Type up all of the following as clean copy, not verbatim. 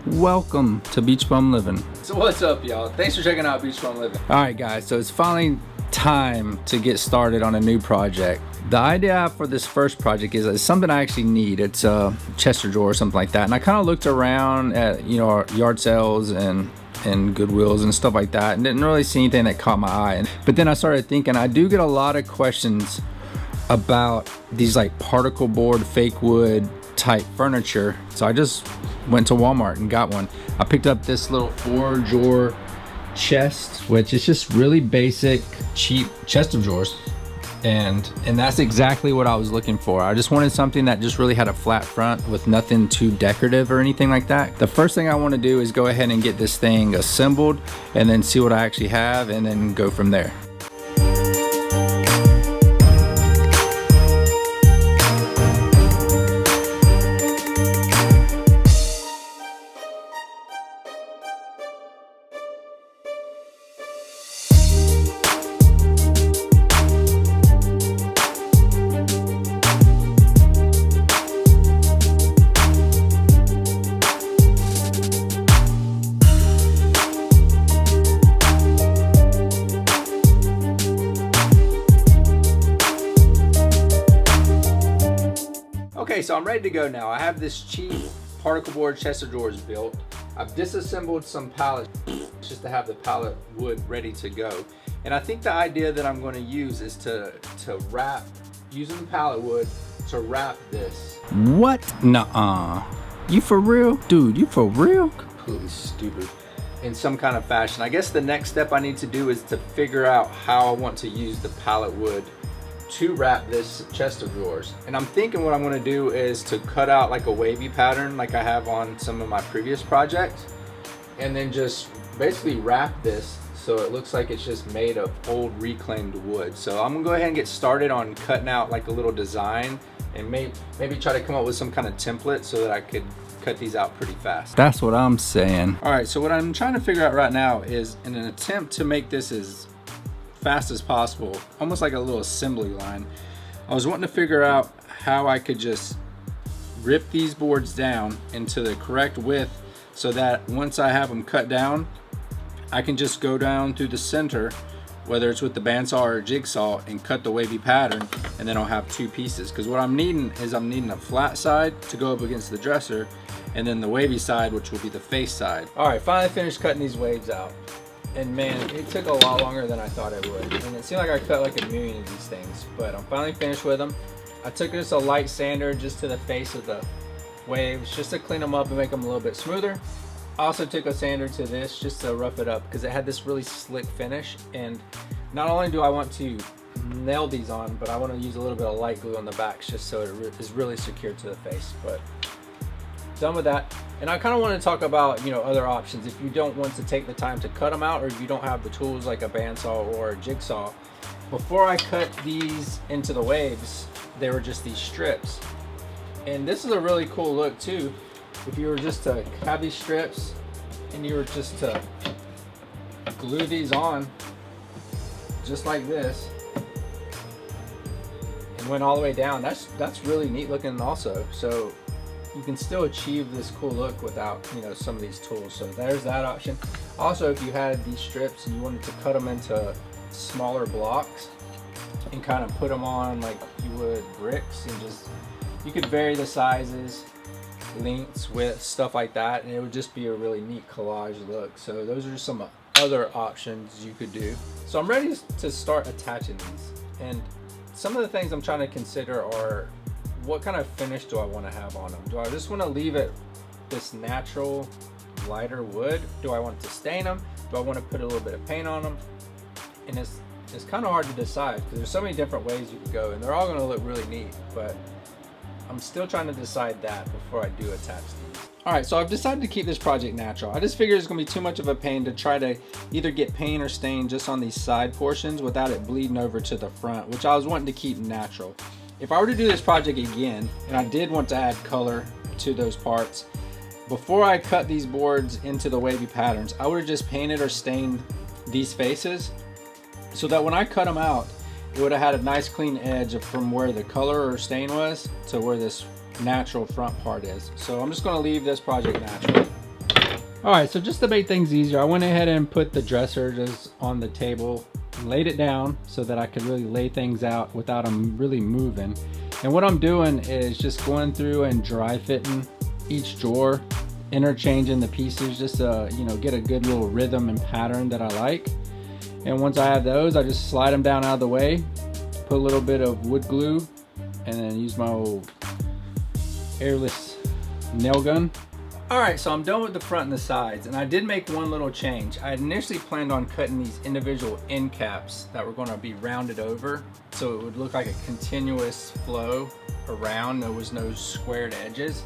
Welcome to BeachBumLivin. So what's up, y'all? Thanks for checking out BeachBumLivin. Alright guys, so it's finally time to get started on a new project. The idea for this first project is something I actually need. It's a Chester drawer or something like that. And I kind of looked around at, yard sales and Goodwills and stuff like that, and didn't really see anything that caught my eye. But then I started thinking, I do get a lot of questions about these like particle board, fake wood type furniture. So I just went to Walmart and got one. I picked up this little 4-drawer chest, which is just really basic, cheap chest of drawers. And that's exactly what I was looking for. I just wanted something that just really had a flat front with nothing too decorative or anything like that. The first thing I want to do is go ahead and get this thing assembled and then see what I actually have and then go from there. Okay, so I'm ready to go now. I have this cheap particle board chest of drawers built. I've disassembled some pallets just to have the pallet wood ready to go. And I think the idea that I'm going to use is to wrap, using the pallet wood to wrap this. What? Nuh-uh. You for real? Dude, you for real? Completely stupid. In some kind of fashion. I guess the next step I need to do is to figure out how I want to use the pallet wood to wrap this chest of drawers. And I'm thinking what I'm going to do is to cut out like a wavy pattern like I have on some of my previous projects, and then just basically wrap this so it looks like it's just made of old reclaimed wood. So I'm gonna go ahead and get started on cutting out like a little design and maybe try to come up with some kind of template so that I could cut these out pretty fast. That's what I'm saying. All right, so what I'm trying to figure out right now is, in an attempt to make this as fast as possible, almost like a little assembly line, I was wanting to figure out how I could just rip these boards down into the correct width so that once I have them cut down, I can just go down through the center, whether it's with the bandsaw or a jigsaw, and cut the wavy pattern, and then I'll have two pieces. Because what I'm needing is I'm needing a flat side to go up against the dresser, and then the wavy side, which will be the face side. All right, finally finished cutting these waves out. And man, it took a lot longer than I thought it would. And it seemed like I cut like a million of these things, but I'm finally finished with them. I took just a light sander just to the face of the waves, just to clean them up and make them a little bit smoother. I also took a sander to this just to rough it up because it had this really slick finish. And not only do I want to nail these on, but I want to use a little bit of light glue on the backs just so it is really secure to the face. But done with that. And I kind of want to talk about, other options if you don't want to take the time to cut them out, or if you don't have the tools like a bandsaw or a jigsaw. Before I cut these into the waves, they were just these strips. And this is a really cool look too. If you were just to have these strips and you were just to glue these on just like this and went all the way down, that's really neat looking also. So you can still achieve this cool look without, some of these tools. So there's that option. Also, if you had these strips and you wanted to cut them into smaller blocks and kind of put them on like you would bricks, and you could vary the sizes, lengths, width, stuff like that, and it would just be a really neat collage look. So those are some other options you could do. So I'm ready to start attaching these. And some of the things I'm trying to consider are, what kind of finish do I want to have on them? Do I just want to leave it this natural lighter wood? Do I want to stain them? Do I want to put a little bit of paint on them? And it's kind of hard to decide because there's so many different ways you could go, and they're all going to look really neat, but I'm still trying to decide that before I do attach these. All right, so I've decided to keep this project natural. I just figured it's going to be too much of a pain to try to either get paint or stain just on these side portions without it bleeding over to the front, which I was wanting to keep natural. If I were to do this project again, and I did want to add color to those parts, before I cut these boards into the wavy patterns, I would have just painted or stained these faces so that when I cut them out, it would have had a nice clean edge from where the color or stain was to where this natural front part is. So I'm just going to leave this project natural. All right, so just to make things easier, I went ahead and put the dresser just on the table and laid it down so that I could really lay things out without them really moving. And what I'm doing is just going through and dry fitting each drawer, interchanging the pieces just to, you know, get a good little rhythm and pattern that I like. And once I have those, I just slide them down out of the way, put a little bit of wood glue, and then use my old airless nail gun. All right, so I'm done with the front and the sides, and I did make one little change. I initially planned on cutting these individual end caps that were gonna be rounded over, so it would look like a continuous flow around. There was no squared edges.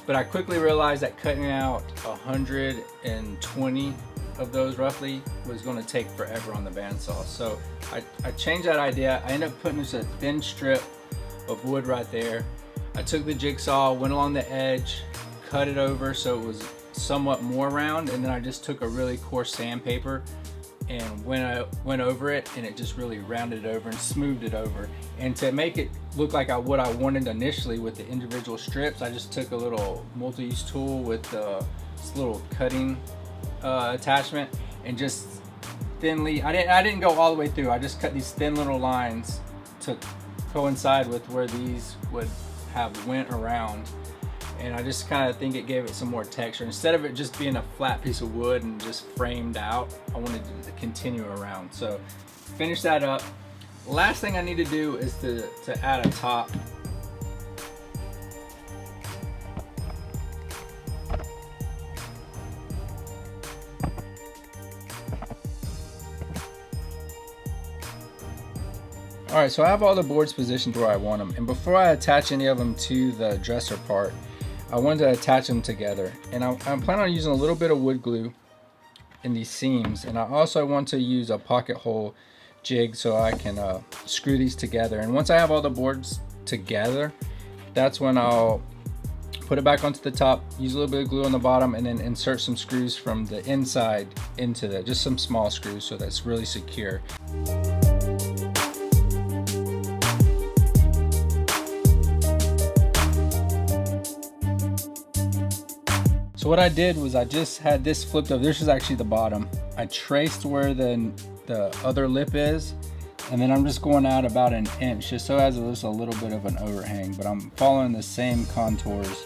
But I quickly realized that cutting out 120 of those roughly was gonna take forever on the bandsaw. So I changed that idea. I ended up putting just a thin strip of wood right there. I took the jigsaw, went along the edge, cut it over so it was somewhat more round, and then I just took a really coarse sandpaper and went over it, and it just really rounded it over and smoothed it over. And to make it look like what I wanted initially with the individual strips, I just took a little multi-use tool with this little cutting attachment and just thinly, I didn't go all the way through, I just cut these thin little lines to coincide with where these would have went around. And I just kind of think it gave it some more texture. Instead of it just being a flat piece of wood and just framed out, I wanted to continue around. So finish that up. Last thing I need to do is to add a top. All right, so I have all the boards positioned where I want them. And before I attach any of them to the dresser part, I wanted to attach them together. And I'm planning on using a little bit of wood glue in these seams. And I also want to use a pocket hole jig so I can screw these together. And once I have all the boards together, that's when I'll put it back onto the top, use a little bit of glue on the bottom, and then insert some screws from the inside into that, just some small screws so that's really secure. So what I did was I just had this flipped over. This is actually the bottom. I traced where the other lip is, and then I'm just going out about an inch just so it has just a little bit of an overhang, but I'm following the same contours.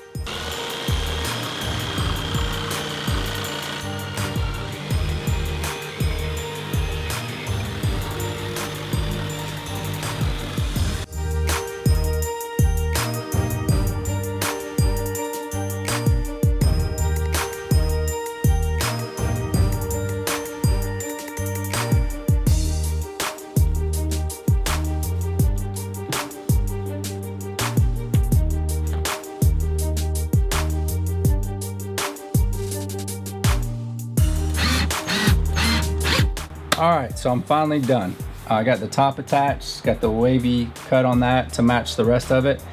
All right, so I'm finally done. I got the top attached, got the wavy cut on that to match the rest of it.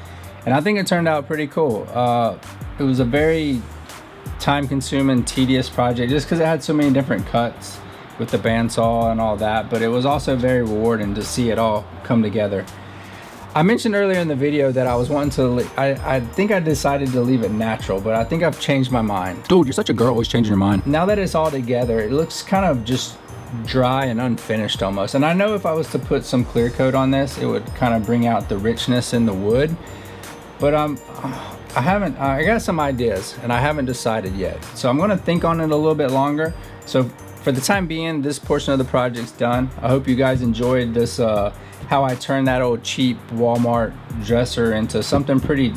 And I think it turned out pretty cool. It was a very time-consuming, tedious project just because it had so many different cuts with the bandsaw and all that, but it was also very rewarding to see it all come together. I mentioned earlier in the video that I was wanting to, I think I decided to leave it natural, but I think I've changed my mind. Dude, you're such a girl, always changing your mind. Now that it's all together, it looks kind of just dry and unfinished almost. And I know if I was to put some clear coat on this, it would kind of bring out the richness in the wood. But I got some ideas and I haven't decided yet. So I'm gonna think on it a little bit longer. So for the time being, this portion of the project's done. I hope you guys enjoyed this, how I turned that old cheap Walmart dresser into something pretty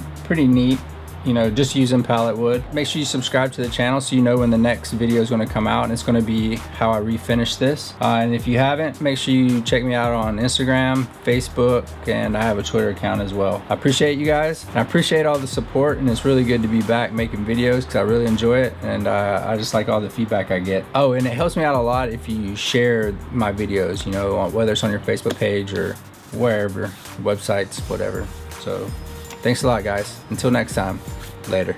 neat. You know, just using pallet wood. Make sure you subscribe to the channel so you know when the next video is going to come out, and it's going to be how I refinish this. And if you haven't, make sure you check me out on Instagram, Facebook, and I have a Twitter account as well. I appreciate you guys, and I appreciate all the support, and it's really good to be back making videos because I really enjoy it, and I just like all the feedback I get. Oh, and it helps me out a lot if you share my videos, you know, whether it's on your Facebook page or wherever, websites, whatever. So thanks a lot, guys. Until next time, later.